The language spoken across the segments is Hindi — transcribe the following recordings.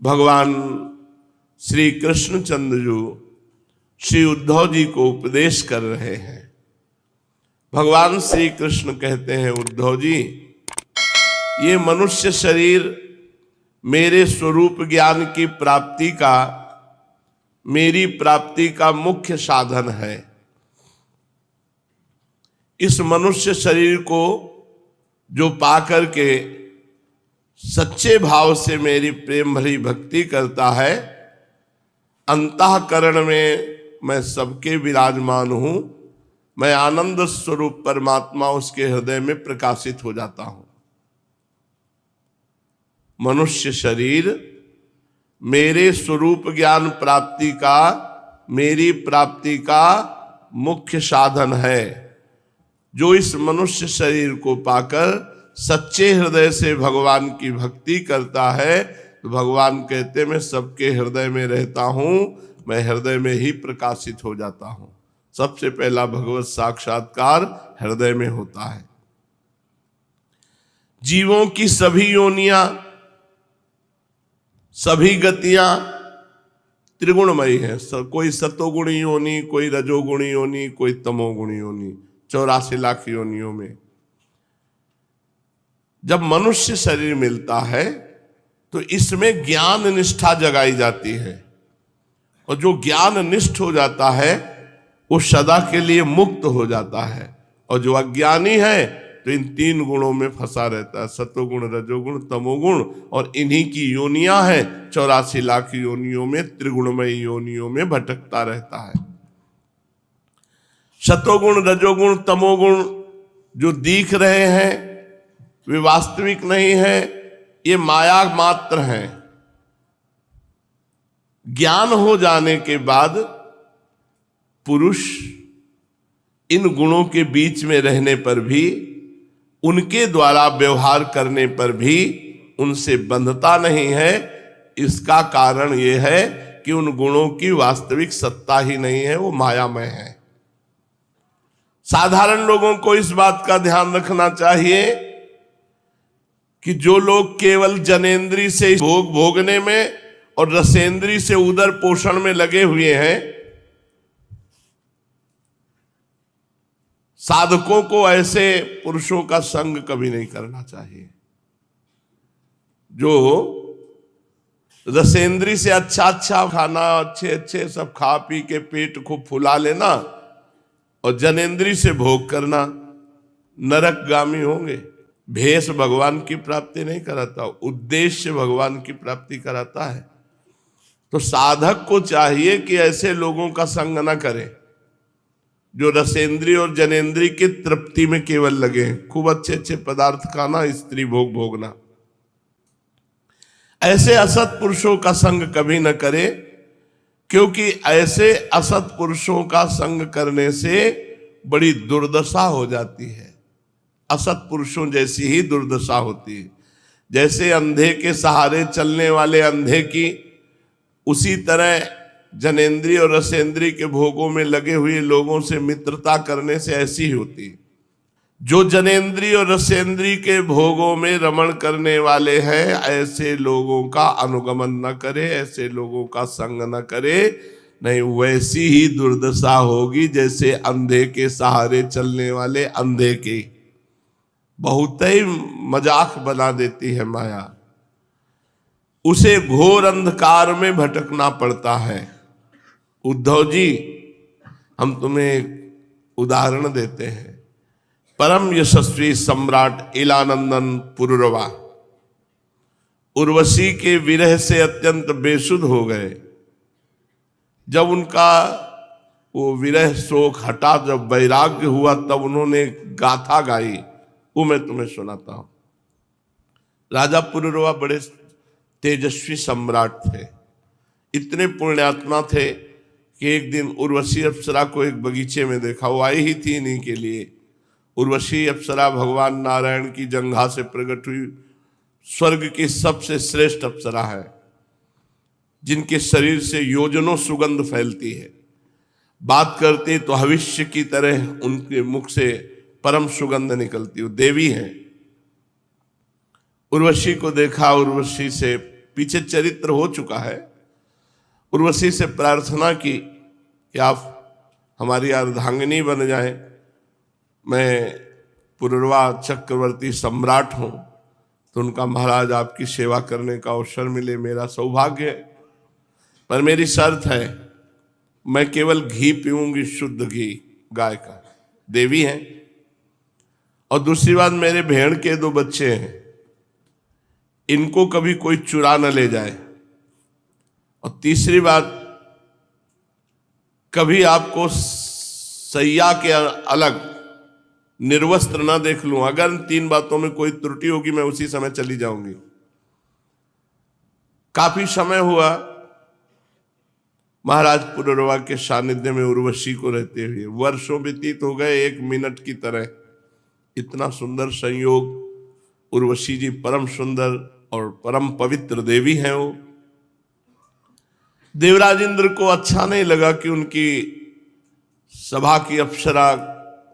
भगवान श्री कृष्णचंद्र जी श्री उद्धव जी को उपदेश कर रहे हैं। भगवान श्री कृष्ण कहते हैं, उद्धव जी, ये मनुष्य शरीर मेरे स्वरूप ज्ञान की प्राप्ति का, मेरी प्राप्ति का मुख्य साधन है। इस मनुष्य शरीर को जो पाकर के सच्चे भाव से मेरी प्रेम भरी भक्ति करता है, अंतःकरण में मैं सबके विराजमान हूं, मैं आनंद स्वरूप परमात्मा उसके हृदय में प्रकाशित हो जाता हूं। मनुष्य शरीर मेरे स्वरूप ज्ञान प्राप्ति का, मेरी प्राप्ति का मुख्य साधन है। जो इस मनुष्य शरीर को पाकर सच्चे हृदय से भगवान की भक्ति करता है, तो भगवान कहते मैं सबके हृदय में रहता हूं, मैं हृदय में ही प्रकाशित हो जाता हूं। सबसे पहला भगवत साक्षात्कार हृदय में होता है। जीवों की सभी योनियां, सभी गतियां त्रिगुणमयी है। कोई सतोगुणी योनि, कोई रजोगुणी योनि, कोई तमोगुणी योनि, 84 लाख योनियों में। जब मनुष्य शरीर मिलता है तो इसमें ज्ञान निष्ठा जगाई जाती है, और जो ज्ञान निष्ठ हो जाता है वो सदा के लिए मुक्त हो जाता है। और जो अज्ञानी है तो इन 3 गुणों में फंसा रहता है, सतोगुण, रजोगुण, तमोगुण, और इन्हीं की योनियां हैं 84 लाख योनियों में, त्रिगुणमयी योनियों में भटकता रहता है। सतोगुण, रजोगुण, तमोगुण जो दिख रहे हैं वे वास्तविक नहीं है, ये माया मात्र हैं। ज्ञान हो जाने के बाद पुरुष इन गुणों के बीच में रहने पर भी, उनके द्वारा व्यवहार करने पर भी उनसे बंधता नहीं है। इसका कारण यह है कि उन गुणों की वास्तविक सत्ता ही नहीं है, वो मायामय है। साधारण लोगों को इस बात का ध्यान रखना चाहिए कि जो लोग केवल जनेंद्री से भोग भोगने में और रसेंद्री से उदर पोषण में लगे हुए हैं, साधकों को ऐसे पुरुषों का संग कभी नहीं करना चाहिए। जो रसेंद्री से अच्छा अच्छा खाना, अच्छे अच्छे सब खा पी के पेट खूब फुला लेना, और जनेंद्री से भोग करना, नरकगामी होंगे। भेष भगवान की प्राप्ति नहीं कराता, उद्देश्य भगवान की प्राप्ति कराता है। तो साधक को चाहिए कि ऐसे लोगों का संग न करे जो रसेंद्री और जनेंद्री की तृप्ति में केवल लगे हैं, खूब अच्छे अच्छे पदार्थ खाना, स्त्री भोग भोगना। ऐसे असत पुरुषों का संग कभी न करे, क्योंकि ऐसे असत पुरुषों का संग करने से बड़ी दुर्दशा हो जाती है। असत पुरुषों जैसी ही दुर्दशा होती है। जैसे अंधे के सहारे चलने वाले अंधे की, उसी तरह जनेंद्री और रसेंद्री के भोगों में लगे हुए लोगों से मित्रता करने से ऐसी ही होती है। जो जनेंद्री और रसेंद्री के भोगों में रमण करने वाले हैं, ऐसे लोगों का अनुगमन न करे, ऐसे लोगों का संग न करे, नहीं वैसी ही दुर्दशा होगी जैसे अंधे के सहारे चलने वाले अंधे की। बहुत ही मजाक बना देती है माया, उसे घोर अंधकार में भटकना पड़ता है। उद्धव जी, हम तुम्हें एक उदाहरण देते हैं। परम यशस्वी सम्राट इलानंदन पुरुरवा उर्वशी के विरह से अत्यंत बेसुध हो गए। जब उनका वो विरह शोक हटा, जब वैराग्य हुआ, तब उन्होंने गाथा गाई, वो मैं तुम्हें सुनाता हूं। राजा पुरुरवा बड़े तेजस्वी सम्राट थे, इतने पुण्यात्मा थे कि एक दिन उर्वशी अप्सरा को एक बगीचे में देखा। वो आई ही थी इन्हीं के लिए। उर्वशी अप्सरा भगवान नारायण की जंघा से प्रकट हुई स्वर्ग की सबसे श्रेष्ठ अप्सरा है, जिनके शरीर से योजनों सुगंध फैलती है। बात करती तो भविष्य की तरह उनके मुख से परम सुगंध निकलती। वो देवी हैं। उर्वशी को देखा, उर्वशी से पीछे चरित्र हो चुका है। उर्वशी से प्रार्थना की कि आप हमारी अर्धांगिनी बन जाएं, मैं पुरुरवा चक्रवर्ती सम्राट हूं, तो उनका महाराज आपकी सेवा करने का अवसर मिले, मेरा सौभाग्य है, पर मेरी शर्त है, मैं केवल घी पीऊंगी, शुद्ध घी गाय का। देवी हैं, और दूसरी बात मेरे भेड़ के 2 बच्चे हैं, इनको कभी कोई चुरा न ले जाए, और तीसरी बात कभी आपको सैया के अलग निर्वस्त्र ना देख लूं। अगर इन 3 बातों में कोई त्रुटि होगी मैं उसी समय चली जाऊंगी। काफी समय हुआ महाराज पुरुरवा के सानिध्य में उर्वशी को रहते हुए, वर्षों व्यतीत हो गए 1 मिनट की तरह। इतना सुंदर संयोग। उर्वशी जी परम सुंदर और परम पवित्र देवी हैं। वो देवराज इंद्र को अच्छा नहीं लगा कि उनकी सभा की अप्सरा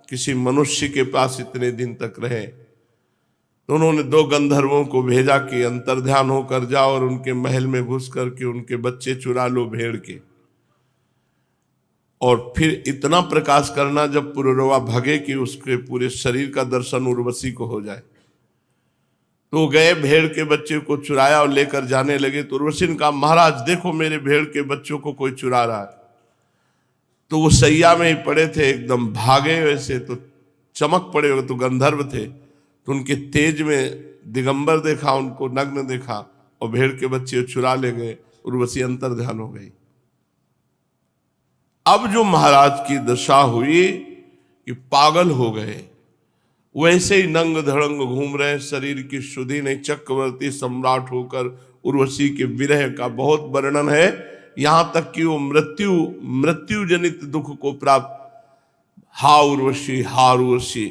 किसी मनुष्य के पास इतने दिन तक रहे, तो उन्होंने 2 गंधर्वों को भेजा कि अंतर्ध्यान होकर जाओ और उनके महल में घुस करके उनके बच्चे चुरा लो भेड़ के, और फिर इतना प्रकाश करना जब पुरुरवा भगे कि उसके पूरे शरीर का दर्शन उर्वशी को हो जाए। तो गए, भेड़ के बच्चे को चुराया और लेकर जाने लगे। तो उर्वशी ने कहा, महाराज देखो मेरे भेड़ के बच्चों को कोई चुरा रहा है। तो वो सैया में ही पड़े थे, एकदम भागे, वैसे तो चमक पड़े हुए, तो गंधर्व थे, तो उनके तेज में दिगंबर देखा, उनको नग्न देखा और भेड़ के बच्चे चुरा ले गए। उर्वशी अंतर्ध्यान हो गई। अब जो महाराज की दशा हुई कि पागल हो गए, वैसे ही नंग धड़ंग घूम रहे, शरीर की शुद्धि नहीं, चक्रवर्ती सम्राट होकर। उर्वशी के विरह का बहुत वर्णन है, यहां तक कि वो मृत्यु जनित दुख को प्राप्त। हा उर्वशी, हा उर्वशी।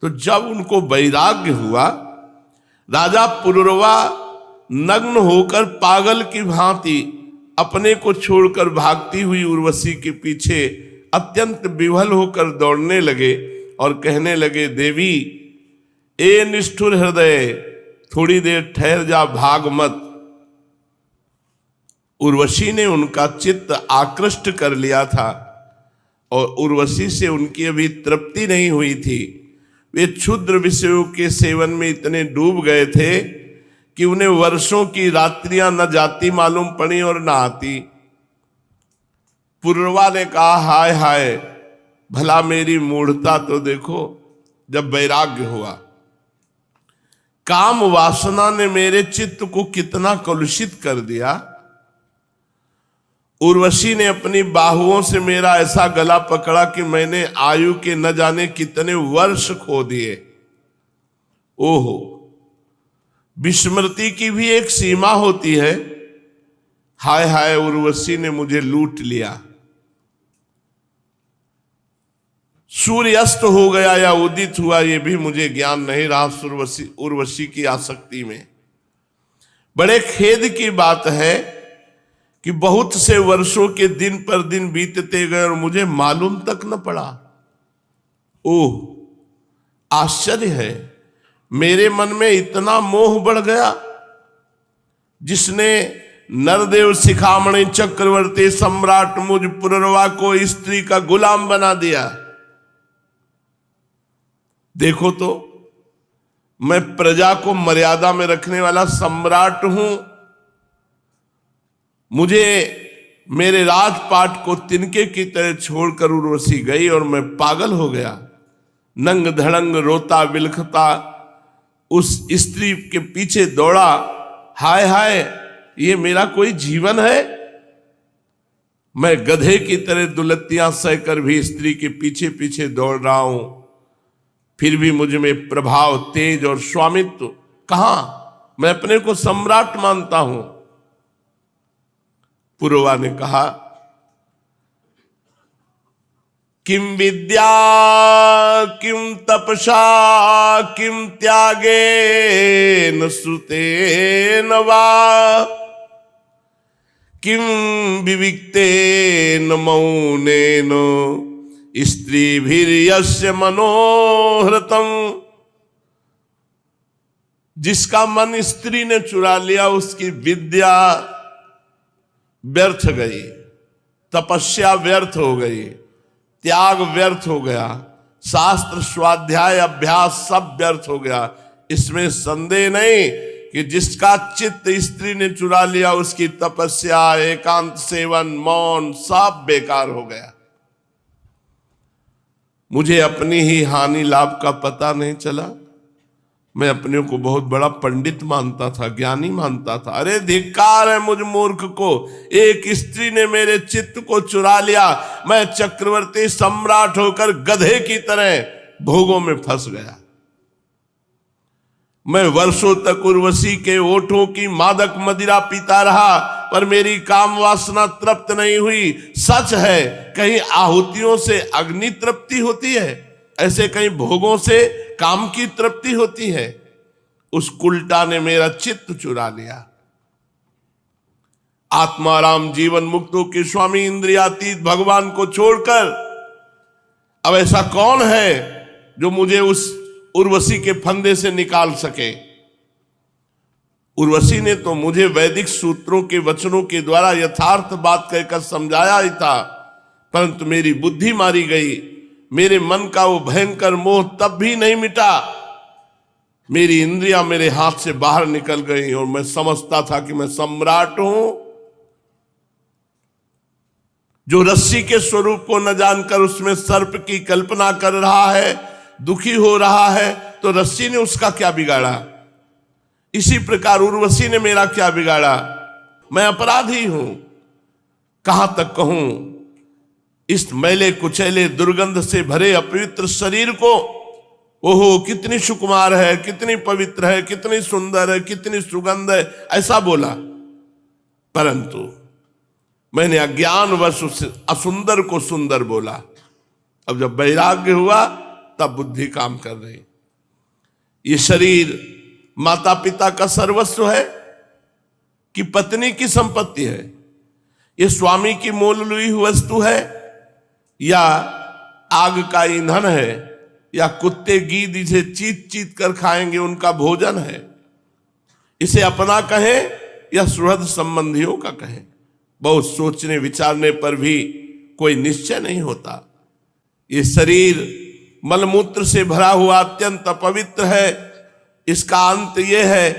तो जब उनको वैराग्य हुआ, राजा पुरुरवा नग्न होकर पागल की भांति अपने को छोड़कर भागती हुई उर्वशी के पीछे अत्यंत विह्वल होकर दौड़ने लगे और कहने लगे, देवी ए निष्ठुर हृदय, थोड़ी देर ठहर जा, भाग मत। उर्वशी ने उनका चित्त आकृष्ट कर लिया था और उर्वशी से उनकी अभी तृप्ति नहीं हुई थी। वे क्षुद्र विषयों के सेवन में इतने डूब गए थे कि उन्हें वर्षों की रात्रियां न जाती मालूम पड़ी और न आती। पुरुरवा ने कहा, हाय हाय, भला मेरी मूढ़ता तो देखो। जब वैराग्य हुआ, काम वासना ने मेरे चित्त को कितना कलुषित कर दिया। उर्वशी ने अपनी बाहुओं से मेरा ऐसा गला पकड़ा कि मैंने आयु के न जाने कितने वर्ष खो दिए। ओहो, विस्मृति की भी एक सीमा होती है। हाय हाय, उर्वशी ने मुझे लूट लिया। सूर्य अस्त हो गया या उदित हुआ, यह भी मुझे ज्ञान नहीं रहा उर्वशी की आसक्ति में। बड़े खेद की बात है कि बहुत से वर्षों के दिन पर दिन बीतते गए और मुझे मालूम तक न पड़ा। ओह, आश्चर्य है, मेरे मन में इतना मोह बढ़ गया जिसने नरदेव शिखामणि चक्रवर्ती सम्राट मुझ पुरुरवा को स्त्री का गुलाम बना दिया। देखो तो, मैं प्रजा को मर्यादा में रखने वाला सम्राट हूं, मुझे मेरे राजपाट को तिनके की तरह छोड़कर उर्वशी गई और मैं पागल हो गया। नंग धड़ंग रोता बिलखता उस स्त्री के पीछे दौड़ा। हाय हाय, ये मेरा कोई जीवन है? मैं गधे की तरह दुलत्तियां सहकर भी स्त्री के पीछे पीछे दौड़ रहा हूं, फिर भी मुझ में प्रभाव, तेज और स्वामित्व कहां? मैं अपने को सम्राट मानता हूं। पुरुरवा ने कहा, किम विद्या किम तपसा किम त्यागेन श्रुतेन वा किम विविक्तेन मौनेन स्त्रीभिर्यस्य मनोहृतम्। जिसका मन स्त्री ने चुरा लिया उसकी विद्या व्यर्थ गई, तपस्या व्यर्थ हो गई, त्याग व्यर्थ हो गया, शास्त्र स्वाध्याय अभ्यास सब व्यर्थ हो गया। इसमें संदेह नहीं कि जिसका चित्त स्त्री ने चुरा लिया उसकी तपस्या, एकांत सेवन, मौन सब बेकार हो गया। मुझे अपनी ही हानि लाभ का पता नहीं चला। मैं अपने को बहुत बड़ा पंडित मानता था, ज्ञानी मानता था। अरे धिक्कार है मुझ मूर्ख को, एक स्त्री ने मेरे चित्त को चुरा लिया। मैं चक्रवर्ती सम्राट होकर गधे की तरह भोगों में फंस गया। मैं वर्षों तक उर्वशी के ओठों की मादक मदिरा पीता रहा, पर मेरी काम वासना तृप्त नहीं हुई। सच है, कहीं आहुतियों से अग्नि तृप्ति होती है, ऐसे कहीं भोगों से काम की तृप्ति होती है। उस कुलटा ने मेरा चित्त चुरा लिया। आत्माराम जीवन मुक्तों के स्वामी इंद्रियातीत भगवान को छोड़कर अब ऐसा कौन है जो मुझे उस उर्वशी के फंदे से निकाल सके। उर्वशी ने तो मुझे वैदिक सूत्रों के वचनों के द्वारा यथार्थ बात कहकर समझाया ही था, परंतु मेरी बुद्धि मारी गई। मेरे मन का वो भयंकर मोह तब भी नहीं मिटा। मेरी इंद्रियां मेरे हाथ से बाहर निकल गई और मैं समझता था कि मैं सम्राट हूं। जो रस्सी के स्वरूप को न जानकर उसमें सर्प की कल्पना कर रहा है, दुखी हो रहा है, तो रस्सी ने उसका क्या बिगाड़ा। इसी प्रकार उर्वशी ने मेरा क्या बिगाड़ा। मैं अपराधी हूं। कहां तक कहूं, इस मैले कुचैले दुर्गंध से भरे अपवित्र शरीर को, ओहो कितनी सुकुमार है, कितनी पवित्र है, कितनी सुंदर है, कितनी सुगंध है, ऐसा बोला। परंतु मैंने अज्ञानवश उस असुंदर को सुंदर बोला। अब जब वैराग्य हुआ तब बुद्धि काम कर रही। ये शरीर माता पिता का सर्वस्व है कि पत्नी की संपत्ति है? ये स्वामी की मोल ली हुई वस्तु है या आग का ईंधन है, या कुत्ते गीद इसे चीत चीत कर खाएंगे उनका भोजन है? इसे अपना कहें या सुहृद संबंधियों का कहें? बहुत सोचने विचारने पर भी कोई निश्चय नहीं होता। ये शरीर मलमूत्र से भरा हुआ अत्यंत अपवित्र है। इसका अंत यह है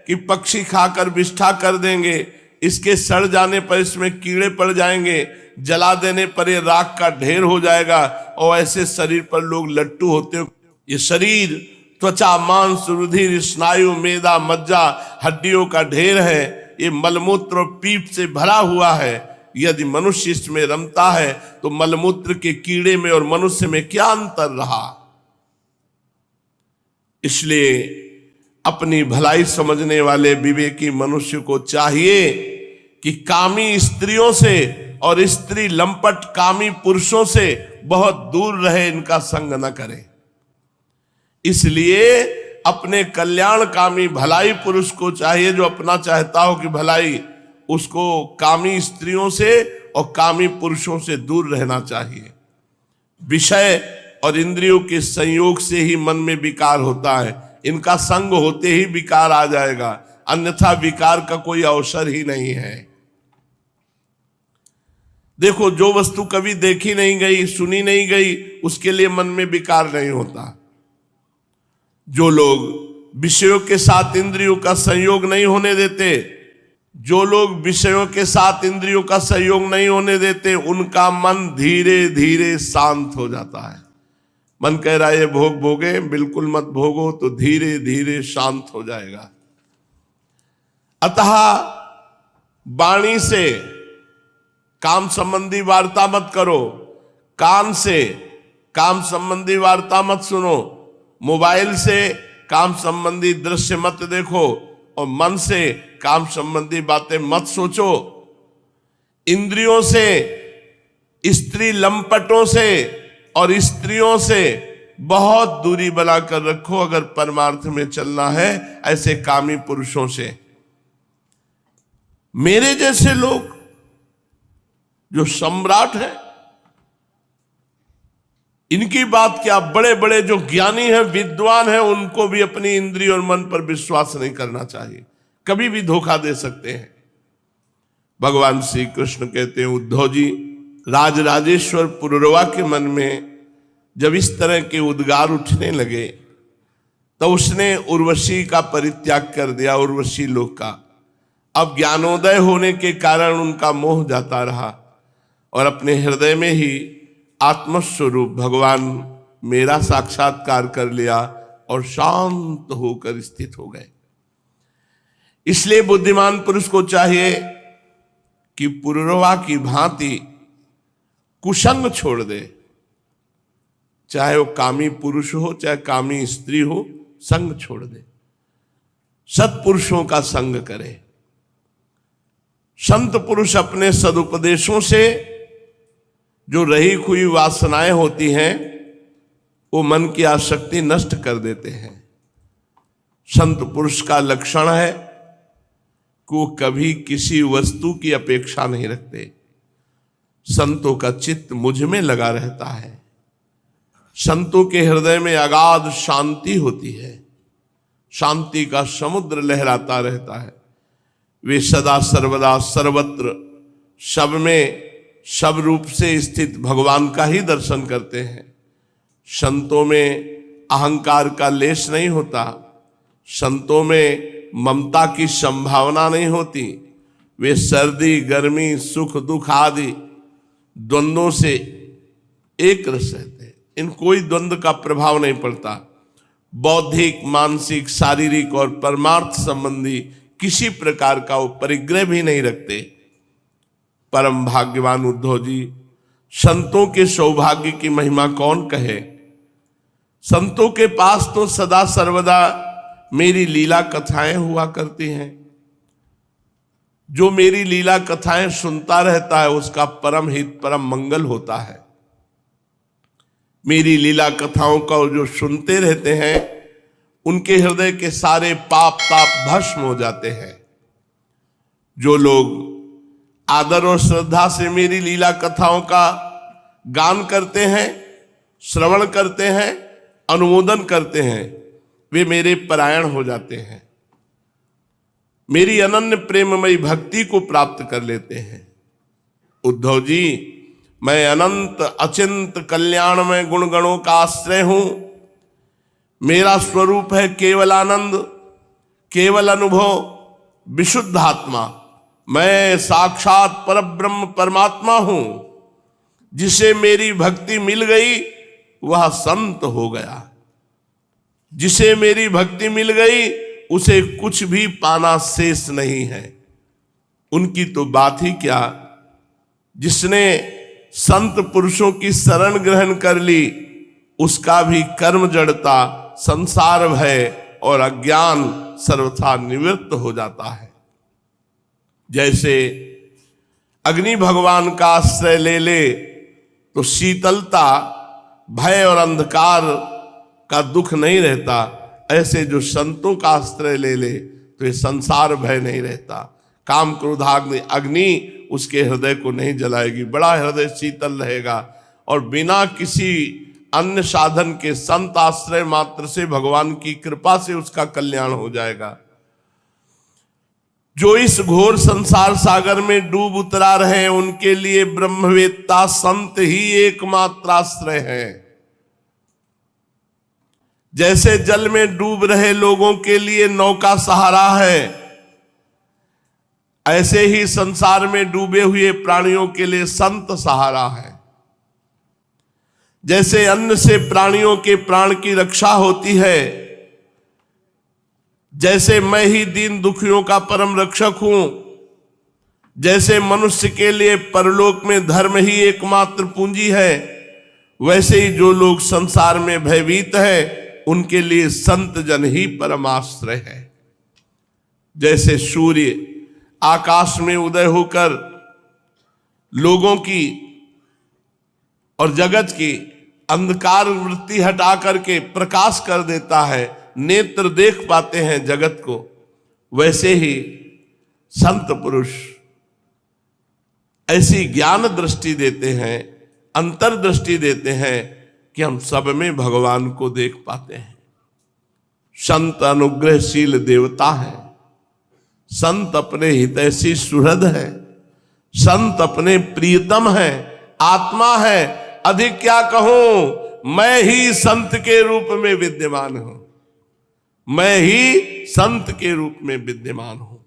कि पक्षी खाकर विष्ठा कर देंगे, इसके सड़ जाने पर इसमें कीड़े पड़ जाएंगे, जला देने पर ये राख का ढेर हो जाएगा, और ऐसे शरीर पर लोग लट्टू होते हो। ये शरीर त्वचा, मांस, रुधिर, स्नायु, मेदा, मज्जा, हड्डियों का ढेर है। ये मलमूत्र और पीप से भरा हुआ है। यदि मनुष्य इसमें रमता है तो मलमूत्र के कीड़े में और मनुष्य में क्या अंतर रहा। इसलिए अपनी भलाई समझने वाले विवेकी मनुष्य को चाहिए कि कामी स्त्रियों से और स्त्री लंपट कामी पुरुषों से बहुत दूर रहे, इनका संग न करे। इसलिए अपने कल्याणकामी भलाई पुरुष को चाहिए, जो अपना चाहता हो कि भलाई, उसको कामी स्त्रियों से और कामी पुरुषों से दूर रहना चाहिए। विषय और इंद्रियों के संयोग से ही मन में विकार होता है। इनका संग होते ही विकार आ जाएगा, अन्यथा विकार का कोई अवसर ही नहीं है। देखो, जो वस्तु कभी देखी नहीं गई, सुनी नहीं गई, उसके लिए मन में विकार नहीं होता। जो लोग विषयों के साथ इंद्रियों का संयोग नहीं होने देते, जो लोग विषयों के साथ इंद्रियों का संयोग नहीं होने देते, उनका मन धीरे धीरे शांत हो जाता है। मन कह रहा है ये भोग भोगे, बिल्कुल मत भोगो, तो धीरे धीरे शांत हो जाएगा। अतः वाणी से काम संबंधी वार्ता मत करो, कान से काम संबंधी वार्ता मत सुनो, मोबाइल से काम संबंधी दृश्य मत देखो, और मन से काम संबंधी बातें मत सोचो। इंद्रियों से, स्त्री लंपटों से और स्त्रियों से बहुत दूरी बनाकर रखो अगर परमार्थ में चलना है, ऐसे कामी पुरुषों से। मेरे जैसे लोग जो सम्राट है, इनकी बात क्या, बड़े बड़े जो ज्ञानी हैं, विद्वान हैं, उनको भी अपनी इंद्रिय और मन पर विश्वास नहीं करना चाहिए, कभी भी धोखा दे सकते हैं। भगवान श्री कृष्ण कहते हैं, उद्धव जी, राजराजेश्वर पुरुरवा के मन में जब इस तरह के उद्गार उठने लगे तो उसने उर्वशी का परित्याग कर दिया, उर्वशी लोक का। अब ज्ञानोदय होने के कारण उनका मोह जाता रहा और अपने हृदय में ही आत्मस्वरूप भगवान मेरा साक्षात्कार कर लिया और शांत होकर स्थित हो गए। इसलिए बुद्धिमान पुरुष को चाहिए कि पुरुरवा की भांति कुसंग छोड़ दे, चाहे वो कामी पुरुष हो चाहे कामी स्त्री हो, संग छोड़ दे, सत्पुरुषों का संग करे। संत पुरुष अपने सदुपदेशों से जो रही हुई वासनाएं होती हैं वो मन की आसक्ति नष्ट कर देते हैं। संत पुरुष का लक्षण है कि वो कभी किसी वस्तु की अपेक्षा नहीं रखते। संतों का चित्त मुझ में लगा रहता है। संतों के हृदय में अगाध शांति होती है, शांति का समुद्र लहराता रहता है। वे सदा सर्वदा सर्वत्र सब में सब रूप से स्थित भगवान का ही दर्शन करते हैं। संतों में अहंकार का लेश नहीं होता, संतों में ममता की संभावना नहीं होती। वे सर्दी गर्मी सुख दुख आदि द्वंद्वों से एक रस रहते हैं, इन कोई द्वंद्व का प्रभाव नहीं पड़ता। बौद्धिक मानसिक शारीरिक और परमार्थ संबंधी किसी प्रकार का वो परिग्रह भी नहीं रखते। परम भाग्यवान उद्धव जी, संतों के सौभाग्य की महिमा कौन कहे। संतों के पास तो सदा सर्वदा मेरी लीला कथाएं हुआ करती हैं। जो मेरी लीला कथाएं सुनता रहता है उसका परम हित परम मंगल होता है। मेरी लीला कथाओं का जो सुनते रहते हैं उनके हृदय के सारे पाप ताप भस्म हो जाते हैं। जो लोग आदर और श्रद्धा से मेरी लीला कथाओं का गान करते हैं, श्रवण करते हैं, अनुमोदन करते हैं, वे मेरे परायण हो जाते हैं, मेरी अनन्य प्रेममयी भक्ति को प्राप्त कर लेते हैं। उद्धव जी, मैं अनंत अचिंत कल्याणमय गुण गणों का आश्रय हूं। मेरा स्वरूप है केवल आनंद, केवल अनुभव, विशुद्ध आत्मा। मैं साक्षात परब्रह्म परमात्मा हूं। जिसे मेरी भक्ति मिल गई वह संत हो गया। जिसे मेरी भक्ति मिल गई उसे कुछ भी पाना शेष नहीं है। उनकी तो बात ही क्या। जिसने संत पुरुषों की शरण ग्रहण कर ली उसका भी कर्म जड़ता, संसार भय और अज्ञान सर्वथा निवृत्त हो जाता है। जैसे अग्नि भगवान का आश्रय ले ले तो शीतलता, भय और अंधकार का दुख नहीं रहता, ऐसे जो संतों का आश्रय ले ले तो ये संसार भय नहीं रहता। काम क्रोधाग्नि अग्नि उसके हृदय को नहीं जलाएगी, बड़ा हृदय शीतल रहेगा और बिना किसी अन्य साधन के संत आश्रय मात्र से भगवान की कृपा से उसका कल्याण हो जाएगा। जो इस घोर संसार सागर में डूब उतरा रहे उनके लिए ब्रह्मवेत्ता संत ही एकमात्र आश्रय है। जैसे जल में डूब रहे लोगों के लिए नौका सहारा है, ऐसे ही संसार में डूबे हुए प्राणियों के लिए संत सहारा है। जैसे अन्न से प्राणियों के प्राण की रक्षा होती है, जैसे मैं ही दीन दुखियों का परम रक्षक हूं, जैसे मनुष्य के लिए परलोक में धर्म ही एकमात्र पूंजी है, वैसे ही जो लोग संसार में भयभीत है उनके लिए संत जन ही परमाश्रय है। जैसे सूर्य आकाश में उदय होकर लोगों की और जगत की अंधकार वृत्ति हटा करके प्रकाश कर देता है, नेत्र देख पाते हैं जगत को, वैसे ही संत पुरुष ऐसी ज्ञान दृष्टि देते हैं, अंतर्दृष्टि देते हैं कि हम सब में भगवान को देख पाते हैं। संत अनुग्रहशील देवता है, संत अपने हितैषी सुहृद है, संत अपने प्रियतम है, आत्मा है। अधिक क्या कहूं, मैं ही संत के रूप में विद्यमान हूं, मैं ही संत के रूप में विद्यमान हूं।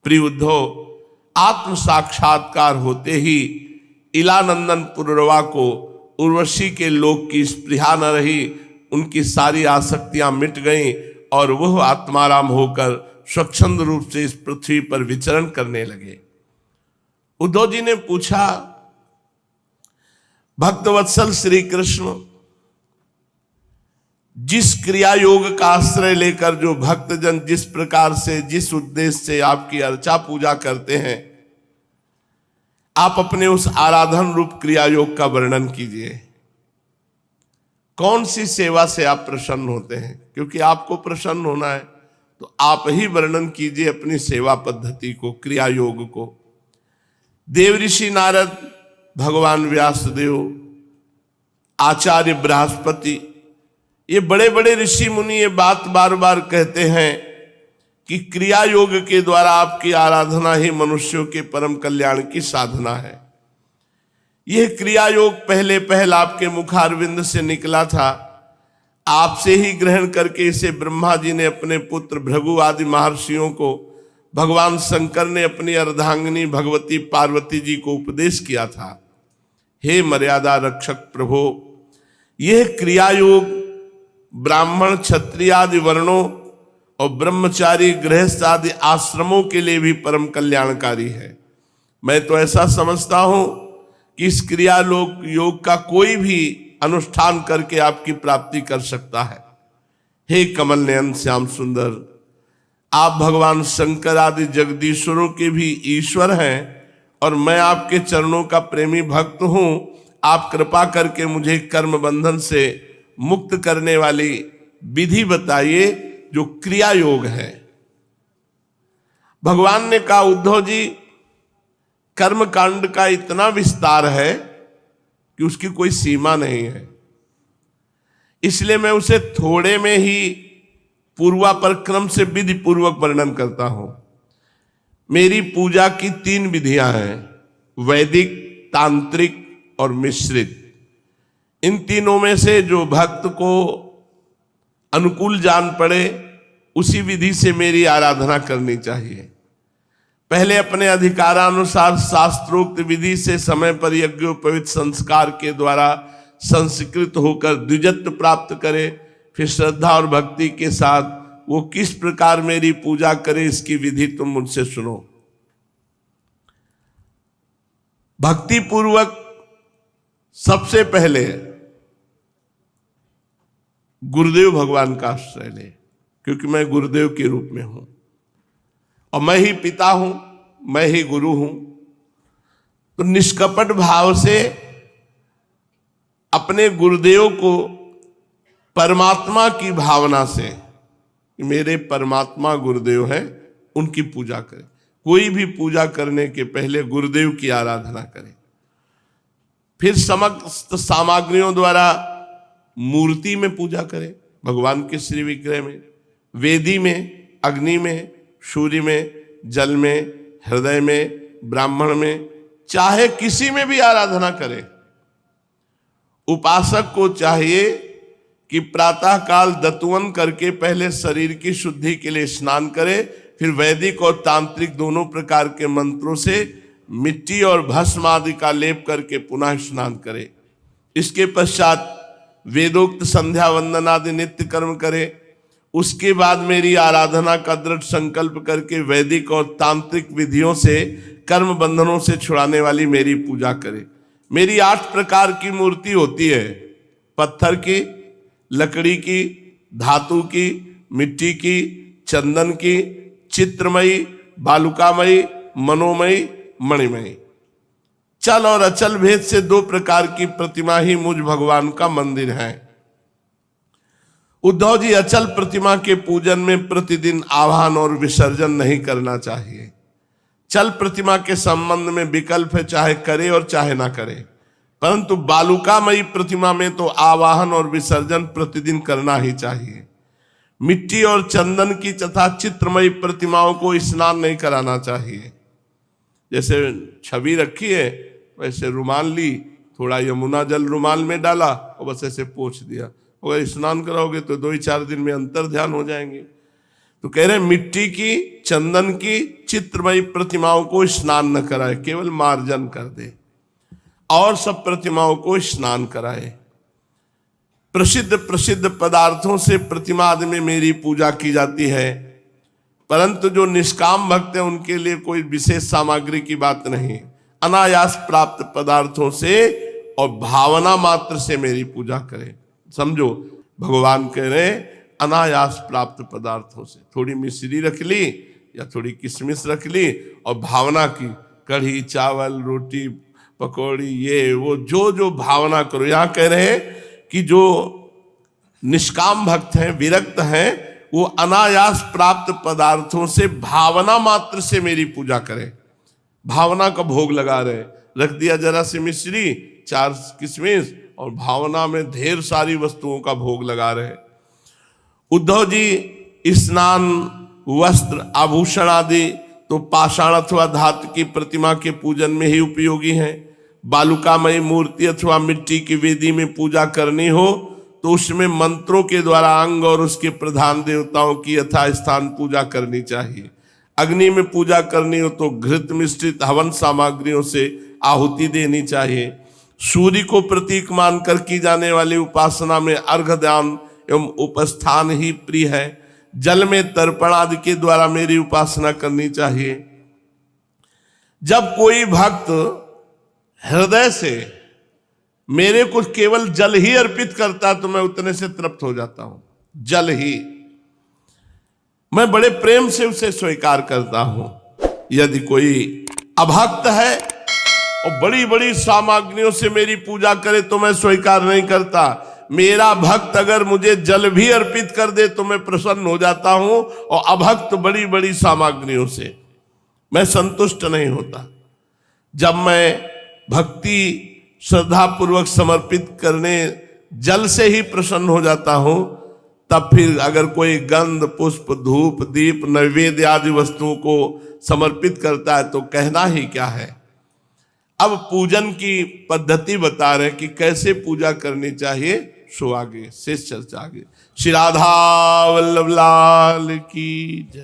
प्रिय उद्धव, आत्म साक्षात्कार होते ही इलानंदन पुरुरवा को उर्वशी के लोक की स्पृहा न रही, उनकी सारी आसक्तियां मिट गईं और वह आत्माराम होकर स्वच्छंद रूप से इस पृथ्वी पर विचरण करने लगे। उद्धव जी ने पूछा, भक्तवत्सल श्री कृष्ण, जिस क्रिया योग का आश्रय लेकर जो भक्तजन जिस प्रकार से जिस उद्देश्य से आपकी अर्चा पूजा करते हैं, आप अपने उस आराधन रूप क्रिया योग का वर्णन कीजिए। कौन सी सेवा से आप प्रसन्न होते हैं? क्योंकि आपको प्रसन्न होना है तो आप ही वर्णन कीजिए अपनी सेवा पद्धति को, क्रिया योग को। देव ऋषि नारद, भगवान व्यासदेव, आचार्य बृहस्पति, ये बड़े बड़े ऋषि मुनि ये बात बार बार कहते हैं कि क्रिया योग के द्वारा आपकी आराधना ही मनुष्यों के परम कल्याण की साधना है। यह क्रिया योग पहले पहल आपके मुखारविंद से निकला था, आपसे ही ग्रहण करके इसे ब्रह्मा जी ने अपने पुत्र भृगु आदि महर्षियों को, भगवान शंकर ने अपनी अर्धांगिनी भगवती पार्वती जी को उपदेश किया था। हे मर्यादा रक्षक प्रभो, यह क्रिया योग ब्राह्मण क्षत्रिय आदि वर्णों और ब्रह्मचारी गृहस्थ आदि आश्रमों के लिए भी परम कल्याणकारी है। मैं तो ऐसा समझता हूं कि इस क्रिया योग का कोई भी अनुष्ठान करके आपकी प्राप्ति कर सकता है। हे कमल नयन श्याम सुंदर, आप भगवान शंकर आदि जगदीश्वरों के भी ईश्वर हैं और मैं आपके चरणों का प्रेमी भक्त हूं। आप कृपा करके मुझे कर्म बंधन से मुक्त करने वाली विधि बताइए जो क्रिया योग है। भगवान ने कहा, उद्धव जी, कर्म कांड का इतना विस्तार है कि उसकी कोई सीमा नहीं है, इसलिए मैं उसे थोड़े में ही पूर्वापर क्रम से विधि पूर्वक वर्णन करता हूं। मेरी पूजा की 3 विधियां हैं, वैदिक, तांत्रिक और मिश्रित। इन तीनों में से जो भक्त को अनुकूल जान पड़े उसी विधि से मेरी आराधना करनी चाहिए। पहले अपने अधिकारानुसार शास्त्रोक्त विधि से समय पर यज्ञोपवीत संस्कार के द्वारा संस्कृत होकर द्विजत्व प्राप्त करे, फिर श्रद्धा और भक्ति के साथ वो किस प्रकार मेरी पूजा करे इसकी विधि तुम मुझसे सुनो। भक्ति पूर्वक सबसे पहले गुरुदेव भगवान का आश्रय ले, क्योंकि मैं गुरुदेव के रूप में हूं और मैं ही पिता हूं, मैं ही गुरु हूं। तो निष्कपट भाव से अपने गुरुदेव को परमात्मा की भावना से, मेरे परमात्मा गुरुदेव हैं, उनकी पूजा करें। कोई भी पूजा करने के पहले गुरुदेव की आराधना करें। फिर समस्त सामग्रियों द्वारा मूर्ति में पूजा करें, भगवान के श्री विग्रह में, वेदी में, अग्नि में, सूर्य में, जल में, हृदय में, ब्राह्मण में, चाहे किसी में भी आराधना करें। उपासक को चाहिए कि प्रातः काल दतुवन करके पहले शरीर की शुद्धि के लिए स्नान करे, फिर वैदिक और तांत्रिक दोनों प्रकार के मंत्रों से मिट्टी और भस्म आदि का लेप करके पुनः स्नान करे। इसके पश्चात वेदोक्त संध्या वंदन आदि नित्य कर्म करे। उसके बाद मेरी आराधना का दृढ़ संकल्प करके वैदिक और तांत्रिक विधियों से कर्म बंधनों से छुड़ाने वाली मेरी पूजा करे। मेरी 8 प्रकार की मूर्ति होती है, पत्थर की, लकड़ी की, धातु की, मिट्टी की, चंदन की, चित्रमयी, बालुकामयी, मनोमयी, मणिमयी। चल और अचल भेद से 2 प्रकार की प्रतिमा ही मुझ भगवान का मंदिर है। उद्धव जी, अचल प्रतिमा के पूजन में प्रतिदिन आवाहन और विसर्जन नहीं करना चाहिए। चल प्रतिमा के संबंध में विकल्प है, चाहे करे और चाहे ना करे। परंतु बालुकामयी प्रतिमा में तो आवाहन और विसर्जन प्रतिदिन करना ही चाहिए। मिट्टी और चंदन की तथा चित्रमयी प्रतिमाओं को स्नान नहीं कराना चाहिए। जैसे छवि रखी है वैसे रुमाल ली, थोड़ा यमुना जल रुमाल में डाला और बस ऐसे पोंछ दिया। अगर स्नान कराओगे तो 2-4 दिन में अंतर ध्यान हो जाएंगे। तो कह रहे मिट्टी की, चंदन की, चित्रमयी प्रतिमाओं को स्नान न कराए, केवल मार्जन कर दे और सब प्रतिमाओं को स्नान कराए। प्रसिद्ध प्रसिद्ध पदार्थों से प्रतिमा आदि में मेरी पूजा की जाती है, परंतु जो निष्काम भक्त है उनके लिए कोई विशेष सामग्री की बात नहीं। अनायास प्राप्त पदार्थों से और भावना मात्र से मेरी पूजा करें। समझो, भगवान कह रहे अनायास प्राप्त पदार्थों से, थोड़ी मिश्री रख ली या थोड़ी किशमिश रख ली और भावना की, कढ़ी, चावल, रोटी, पकौड़ी, ये वो जो जो भावना करो। यहां कह रहे हैं कि जो निष्काम भक्त हैं, विरक्त हैं, वो अनायास प्राप्त पदार्थों से भावना मात्र से मेरी पूजा करें। भावना का भोग लगा रहे, रख दिया जरा सी मिश्री, 4 किशमिश और भावना में ढेर सारी वस्तुओं का भोग लगा रहे। उद्धव जी, स्नान, वस्त्र, आभूषण आदि तो पाषाण अथवा धातु की प्रतिमा के पूजन में ही उपयोगी हैं। बालुकामयी मूर्ति अथवा मिट्टी की वेदी में पूजा करनी हो तो उसमें मंत्रों के द्वारा अंग और उसके प्रधान देवताओं की यथास्थान पूजा करनी चाहिए। अग्नि में पूजा करनी हो तो घृत मिश्रित हवन सामग्रियों से आहुति देनी चाहिए। सूर्य को प्रतीक मानकर की जाने वाली उपासना में अर्घ्य दान एवं उपस्थान ही प्रिय है। जल में तर्पण आदि के द्वारा मेरी उपासना करनी चाहिए। जब कोई भक्त हृदय से मेरे को केवल जल ही अर्पित करता तो मैं उतने से तृप्त हो जाता हूं। जल ही मैं बड़े प्रेम से उसे स्वीकार करता हूं। यदि कोई अभक्त है और बड़ी बड़ी सामग्रियों से मेरी पूजा करे तो मैं स्वीकार नहीं करता। मेरा भक्त अगर मुझे जल भी अर्पित कर दे तो मैं प्रसन्न हो जाता हूं, और अभक्त बड़ी बड़ी सामग्रियों से मैं संतुष्ट नहीं होता। जब मैं भक्ति श्रद्धा पूर्वक समर्पित करने जल से ही प्रसन्न हो जाता हूं, तब फिर अगर कोई गंध, पुष्प, धूप, दीप, नैवेद्य आदि वस्तुओं को समर्पित करता है तो कहना ही क्या है। अब पूजन की पद्धति बता रहे कि कैसे पूजा करनी चाहिए, सो आगे शेष चर्चा आगे। श्री राधा वल्लभ लाल की जय।